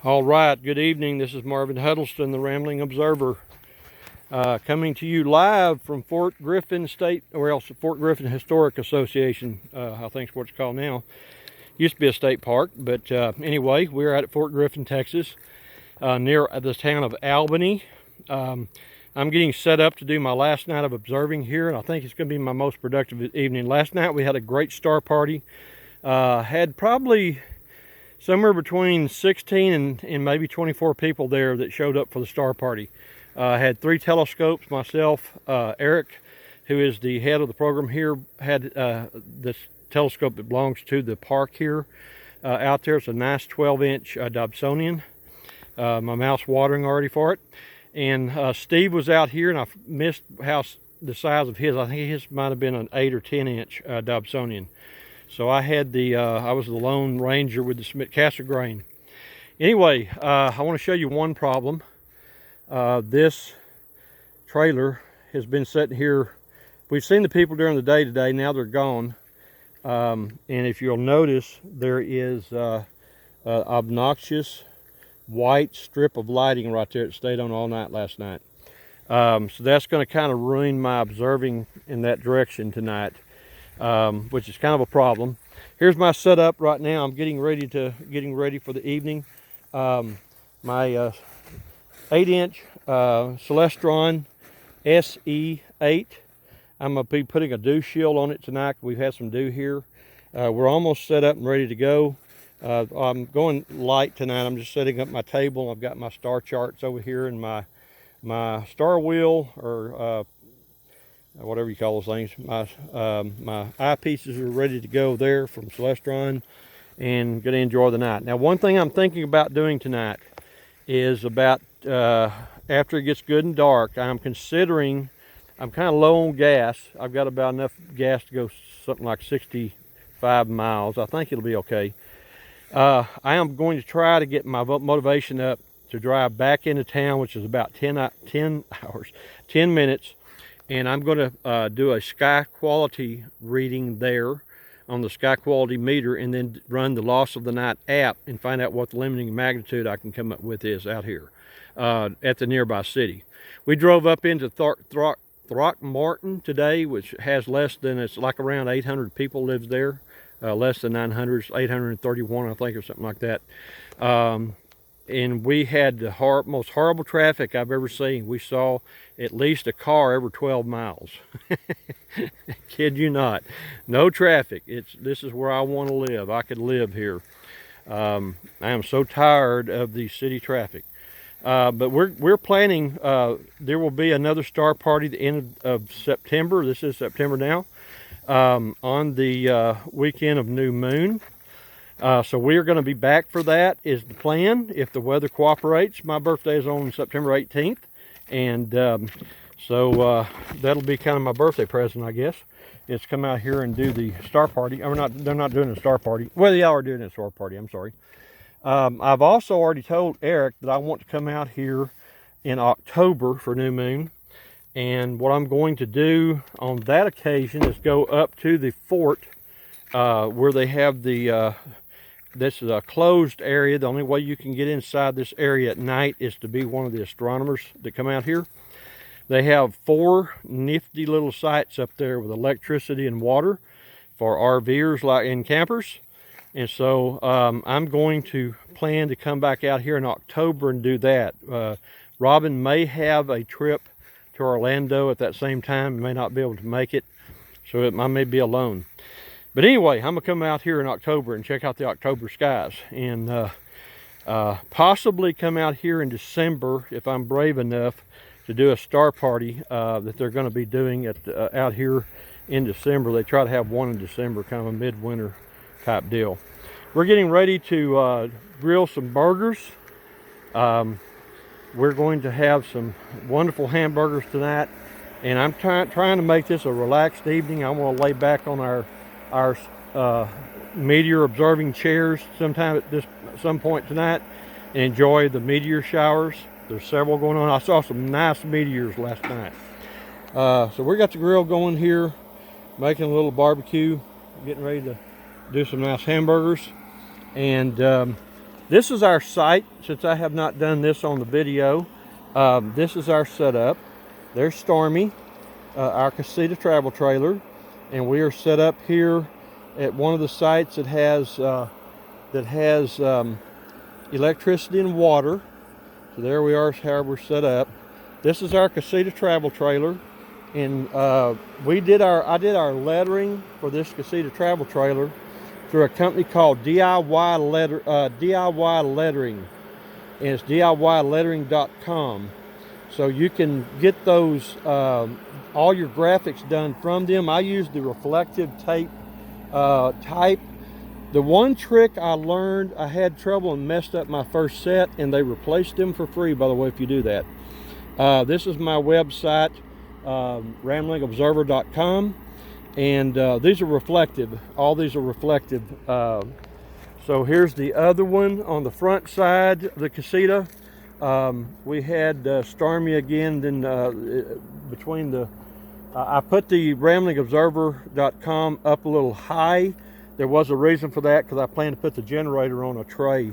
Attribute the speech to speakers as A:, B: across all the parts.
A: All right, good evening. This is Marvin Huddleston, the Rambling Observer, coming to you live from Fort Griffin State, or else Fort Griffin Historic Association, I think is what it's called now. Used to be a state park, but anyway, we're out at Fort Griffin, Texas, near the town of Albany. I'm getting set up to do my last night of observing here, and I think it's going to be my most productive evening. Last night we had a great star party. Had probably somewhere between 16 and maybe 24 people there that showed up for the star party. I had 3 telescopes. Myself, Eric, who is the head of the program here, had this telescope that belongs to the park here out there. It's a nice 12-inch Dobsonian. My mouth's watering already for it. And Steve was out here, and I missed the size of his. I think his might have been an 8 or 10-inch Dobsonian. So I had I was the lone ranger with the Schmidt-Castor grain. Anyway, I want to show you one problem. This trailer has been sitting here. We've seen the people during the day today. Now they're gone. And if you'll notice, there is an obnoxious white strip of lighting right there that stayed on all night last night. So that's going to kind of ruin my observing in that direction tonight. Which is kind of a problem. Here's my setup right now. I'm getting ready for the evening. My 8-inch Celestron SE8. I'm gonna be putting a dew shield on it tonight. We've had some dew here. We're almost set up and ready to go. I'm going light tonight. I'm just setting up my table. I've got my star charts over here and my star wheel, or whatever you call those things. My eyepieces are ready to go there from Celestron, and going to enjoy the night. Now, one thing I'm thinking about doing tonight is about after it gets good and dark, I'm considering, I'm kind of low on gas. I've got about enough gas to go something like 65 miles. I think it'll be okay. I am going to try to get my motivation up to drive back into town, which is about 10 minutes. And I'm going to do a sky quality reading there on the sky quality meter, and then run the loss of the night app and find out what the limiting magnitude I can come up with is out here at the nearby city. We drove up into Throckmorton today, which has less than, it's like around 800 people lives there. Less than 900, 831 I think, or something like that. And we had the most horrible traffic I've ever seen. We saw at least a car every 12 miles. Kid you not. No traffic. This is where I want to live. I could live here. I am so tired of the city traffic. But we're planning, there will be another star party at the end of September. This is September now. On the weekend of New Moon. So we're going to be back for that, is the plan, if the weather cooperates. My birthday is on September 18th, and so that'll be kind of my birthday present, I guess. It's come out here and do the star party. Or they're not doing a star party. Well, they are doing a star party, I'm sorry. I've also already told Eric that I want to come out here in October for New Moon. And what I'm going to do on that occasion is go up to the fort where they have the this is a closed area. The only way you can get inside this area at night is to be one of the astronomers that come out here. They have 4 nifty little sites up there with electricity and water for RVers and campers. And so I'm going to plan to come back out here in October and do that. Robin may have a trip to Orlando at that same time. May not be able to make it, so I may be alone. But anyway, I'm going to come out here in October and check out the October skies, and possibly come out here in December if I'm brave enough to do a star party that they're going to be doing out here in December. They try to have one in December, kind of a midwinter type deal. We're getting ready to grill some burgers. We're going to have some wonderful hamburgers tonight, and I'm trying to make this a relaxed evening. I want to lay back on our meteor observing chairs sometime at some point tonight and enjoy the meteor showers. There's several going on. I saw some nice meteors last night. So we got the grill going here, making a little barbecue, getting ready to do some nice hamburgers. And This is our site, since I have not done this on the video. This is our setup. There's Stormy, our casita travel trailer, and we are set up here at one of the sites that has electricity and water. So there we are, how we're set up. This is our casita travel trailer, and I did our lettering for this casita travel trailer through a company called DIY Lettering, and it's DIYlettering.com. So you can get those all your graphics done from them. I use the reflective tape type. The one trick I learned, I had trouble and messed up my first set, and they replaced them for free, by the way, if you do that. This is my website, ramblingobserver.com, and these are reflective. All these are reflective. So here's the other one on the front side of the casita. We had Stormy again, then between the I put the ramblingobserver.com up a little high. There was a reason for that, because I plan to put the generator on a tray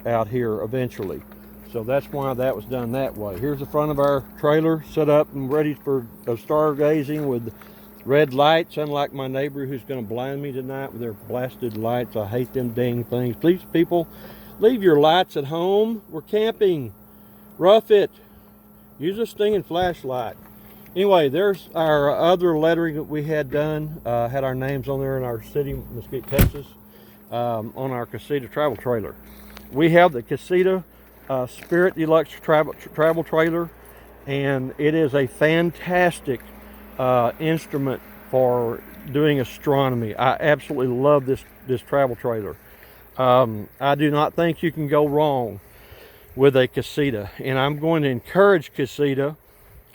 A: out here eventually. So that's why that was done that way. Here's the front of our trailer set up and ready for stargazing with red lights, unlike my neighbor who's going to blind me tonight with their blasted lights. I hate them dang things. Please, people, leave your lights at home. We're camping. Rough it. Use a stinging flashlight. Anyway, there's our other lettering that we had done. Had our names on there in our city, Mesquite, Texas, on our casita travel trailer. We have the casita Spirit Deluxe travel trailer, and it is a fantastic instrument for doing astronomy. I absolutely love this travel trailer. I do not think you can go wrong with a casita, and I'm going to encourage casita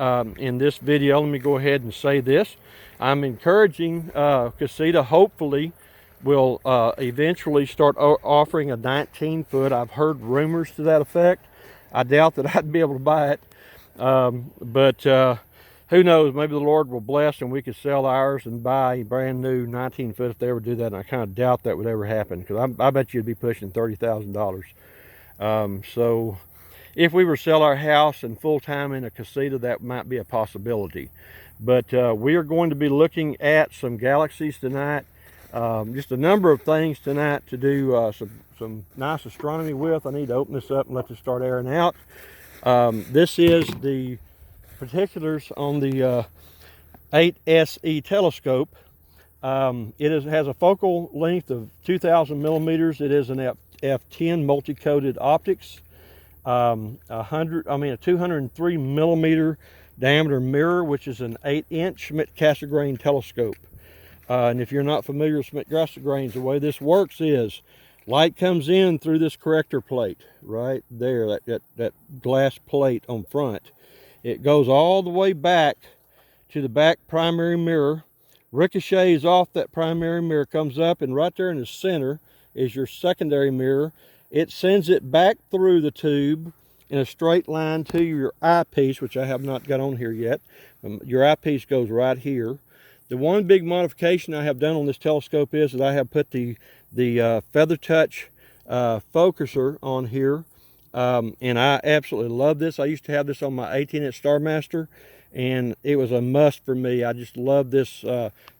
A: in this video. Let me go ahead and say this. I'm encouraging casita, hopefully will eventually start offering a 19-foot. I've heard rumors to that effect. I doubt that I'd be able to buy it, but who knows? Maybe the Lord will bless and we could sell ours and buy a brand new 19-foot if they ever do that. And I kind of doubt that would ever happen, because I bet you'd be pushing $30,000. So if we were to sell our house and full-time in a casita, that might be a possibility. But we are going to be looking at some galaxies tonight. Just a number of things tonight to do some nice astronomy with. I need to open this up and let this start airing out. This is the particulars on the 8SE telescope. It has a focal length of 2,000 millimeters. It is an F10 multi-coated optics. A 203 millimeter diameter mirror, which is an 8-inch Schmidt-Cassegrain telescope. And if you're not familiar with Schmidt-Cassegrains, the way this works is light comes in through this corrector plate right there, that glass plate on front. It goes all the way back to the back primary mirror, ricochets off that primary mirror, comes up, and right there in the center is your secondary mirror. It sends it back through the tube in a straight line to your eyepiece, which I have not got on here yet. Your eyepiece goes right here. The one big modification I have done on this telescope is that I have put the Feather Touch focuser on here, and I absolutely love this. I used to have this on my 18-inch Starmaster, and it was a must for me. I just love this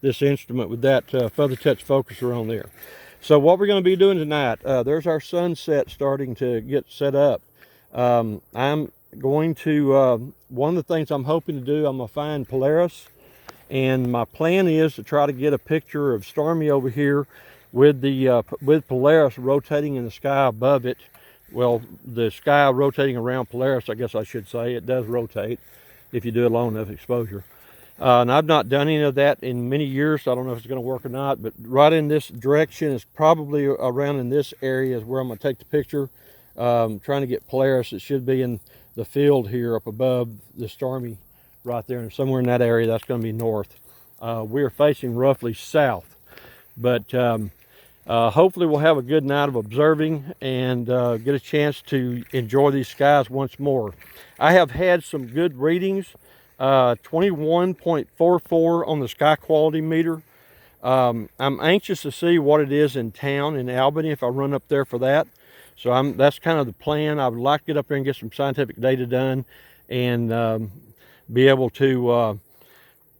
A: this instrument with that Feather Touch focuser on there. So what we're going to be doing tonight, there's our sunset starting to get set up. I'm going to, one of the things I'm hoping to do, I'm going to find Polaris. And my plan is to try to get a picture of Stormy over here with the with Polaris rotating in the sky above it. Well, the sky rotating around Polaris, I guess I should say. It does rotate if you do a low enough exposure. And I've not done any of that in many years, so I don't know if it's going to work or not. But right in this direction is probably around in this area is where I'm going to take the picture. Trying to get Polaris. It should be in the field here up above the Stormy. Right there, and somewhere in that area, that's going to be north. We are facing roughly south, but hopefully we'll have a good night of observing and get a chance to enjoy these skies once more. I have had some good readings, 21.44 on the sky quality meter. I'm anxious to see what it is in town in Albany if I run up there for that. So that's kind of the plan. I would like to get up there and get some scientific data done and be able to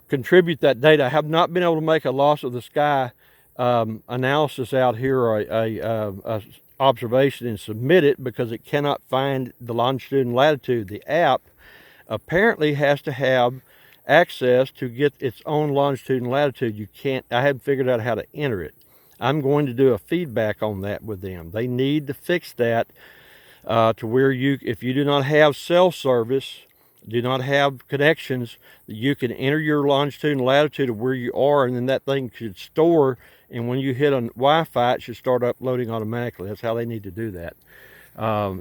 A: contribute that data. I have not been able to make a loss of the sky analysis out here, or a observation, and submit it because it cannot find the longitude and latitude. The app apparently has to have access to get its own longitude and latitude. You can't, I haven't figured out how to enter it. I'm going to do a feedback on that with them. They need to fix that to where if you do not have cell service, do not have connections, you can enter your longitude and latitude of where you are, and then that thing should store, and when you hit on Wi-Fi, it should start uploading automatically. That's how they need to do that.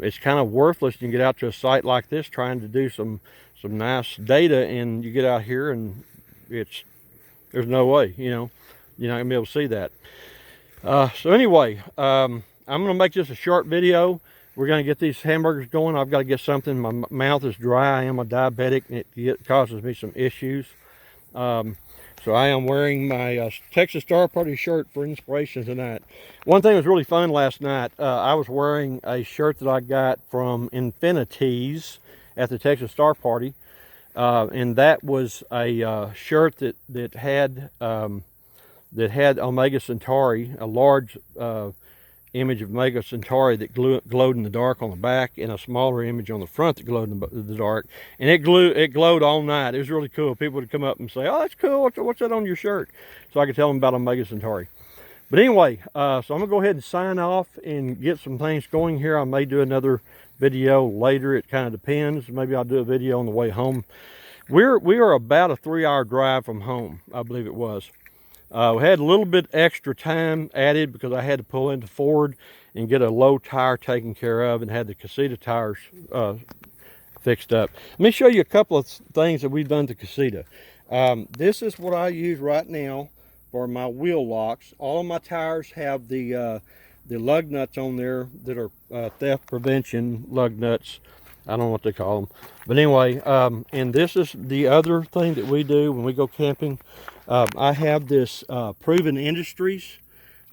A: It's kind of worthless. You get out to a site like this trying to do some nice data, and you get out here and there's no way, you're not gonna be able to see that. So anyway, I'm gonna make this a short video. We're gonna get these hamburgers going. I've got to get something. My mouth is dry. I am a diabetic, and it causes me some issues. So I am wearing my Texas Star Party shirt for inspiration tonight. One thing that was really fun last night, I was wearing a shirt that I got from Infinities at the Texas Star Party, and that was a shirt that had Omega Centauri, a large image of Omega Centauri that glowed in the dark on the back, and a smaller image on the front that glowed in the dark, and it glowed all night. It was really cool. People would come up and say, "Oh, that's cool. What's that on your shirt?" So I could tell them about Omega Centauri. But anyway, so I'm gonna go ahead and sign off and get some things going here. I may do another video later. It kind of depends. Maybe I'll do a video on the way home. We are about a 3-hour drive from home, I believe it was. We had a little bit extra time added because I had to pull into Ford and get a low tire taken care of, and had the Casita tires fixed up. Let me show you a couple of things that we've done to Casita. This is what I use right now for my wheel locks. All of my tires have the lug nuts on there that are theft prevention lug nuts. I don't know what they call them. But anyway, and this is the other thing that we do when we go camping. I have this Proven Industries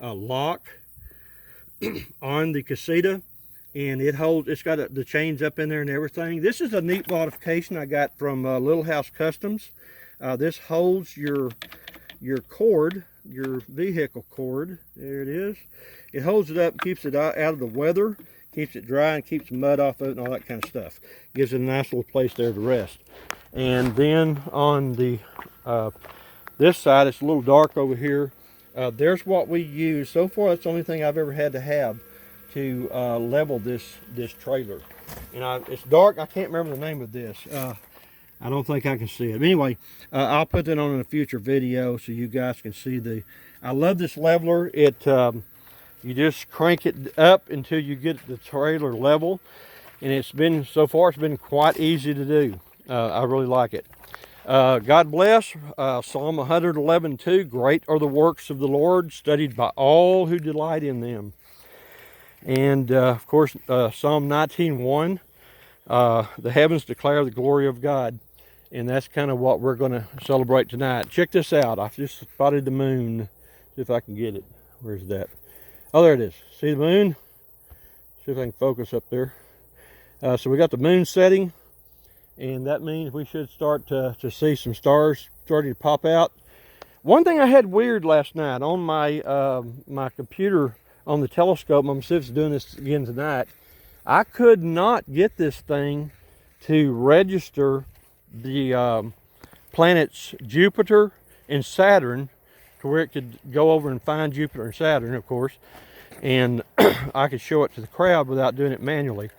A: lock on the Casita, and it's got the chains up in there and everything. This is a neat modification I got from Little House Customs. This holds your cord, your vehicle cord. There it is. It holds it up, keeps it out of the weather, keeps it dry, and keeps mud off of it and all that kind of stuff. Gives it a nice little place there to rest. And then on the this side, it's a little dark over here. There's what we use. So far, that's the only thing I've ever had to have to level this trailer. And it's dark. I can't remember the name of this. I don't think I can see it. But anyway, I'll put that on in a future video so you guys can see I love this leveler. You just crank it up until you get the trailer level, and so far it's been quite easy to do. I really like it. God bless. Psalm 111:2. Great are the works of the Lord, studied by all who delight in them. And of course, Psalm 19:1. The heavens declare the glory of God. And that's kind of what we're going to celebrate tonight. Check this out. I've just spotted the moon. See if I can get it. Where's that? Oh, there it is. See the moon? See if I can focus up there. So we got the moon setting, and that means we should start to see some stars starting to pop out. One thing I had weird last night on my my computer on the telescope, I'm going to see if it's doing this again tonight. I could not get this thing to register the planets Jupiter and Saturn to where it could go over and find Jupiter and Saturn, of course, and I could show it to the crowd without doing it manually.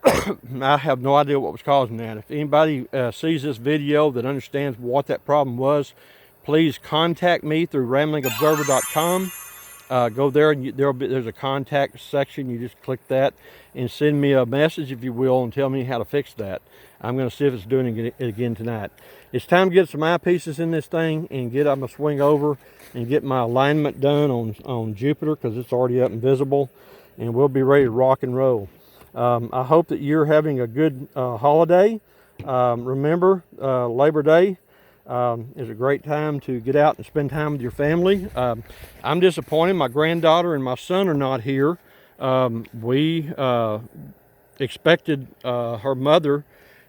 A: I have no idea what was causing that. If anybody sees this video that understands what that problem was, please contact me through ramblingobserver.com. Go there, and there's a contact section. You just click that and send me a message, if you will, and tell me how to fix that. I'm going to see if it's doing it again tonight. It's time to get some eyepieces in this thing and I'm going to swing over and get my alignment done on Jupiter, because it's already up and visible, and we'll be ready to rock and roll. I hope that you're having a good holiday. Remember, Labor Day is a great time to get out and spend time with your family. I'm disappointed my granddaughter and my son are not here. We expected her mother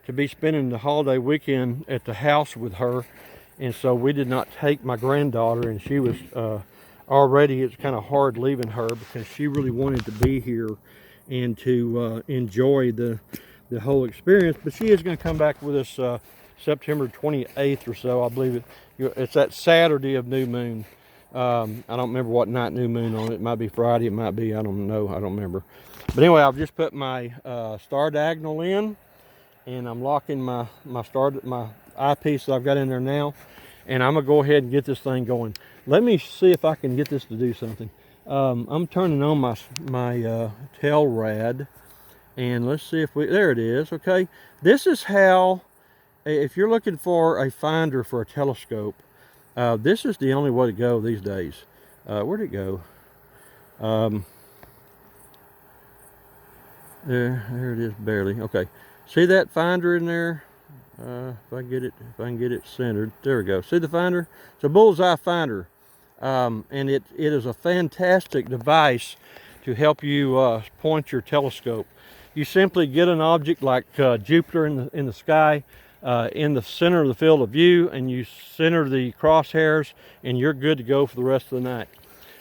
A: to be spending the holiday weekend at the house with her, and so we did not take my granddaughter, and she was already, it's kind of hard leaving her because she really wanted to be here and to enjoy the whole experience. But she is going to come back with us September 28th or so, I believe it's that Saturday of new moon. I don't remember what night new moon on it. It might be Friday, it might be, I don't know, I don't remember. But anyway, I've just put my star diagonal in, and I'm locking my eyepiece that I've got in there now, and I'm gonna go ahead and get this thing going. Let me see if I can get this to do something. I'm turning on my tail rad, and let's see if there it is. Okay, this is how, if you're looking for a finder for a telescope, this is the only way to go these days. Where'd it go? There it is, barely. Okay, see that finder in there? If I can get it centered. There we go. See the finder? It's a bullseye finder, and it is a fantastic device to help you point your telescope. You simply get an object like Jupiter in the sky, in the center of the field of view, and you center the crosshairs, and you're good to go for the rest of the night.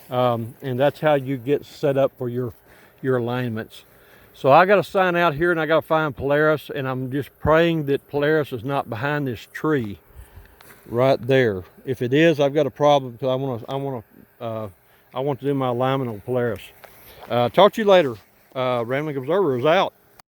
A: And that's how you get set up for your alignments. So I got to sign out here, and I got to find Polaris, and I'm just praying that Polaris is not behind this tree right there. If it is, I've got a problem, because I want to do my alignment on Polaris. Talk to you later. Rambling Observer is out.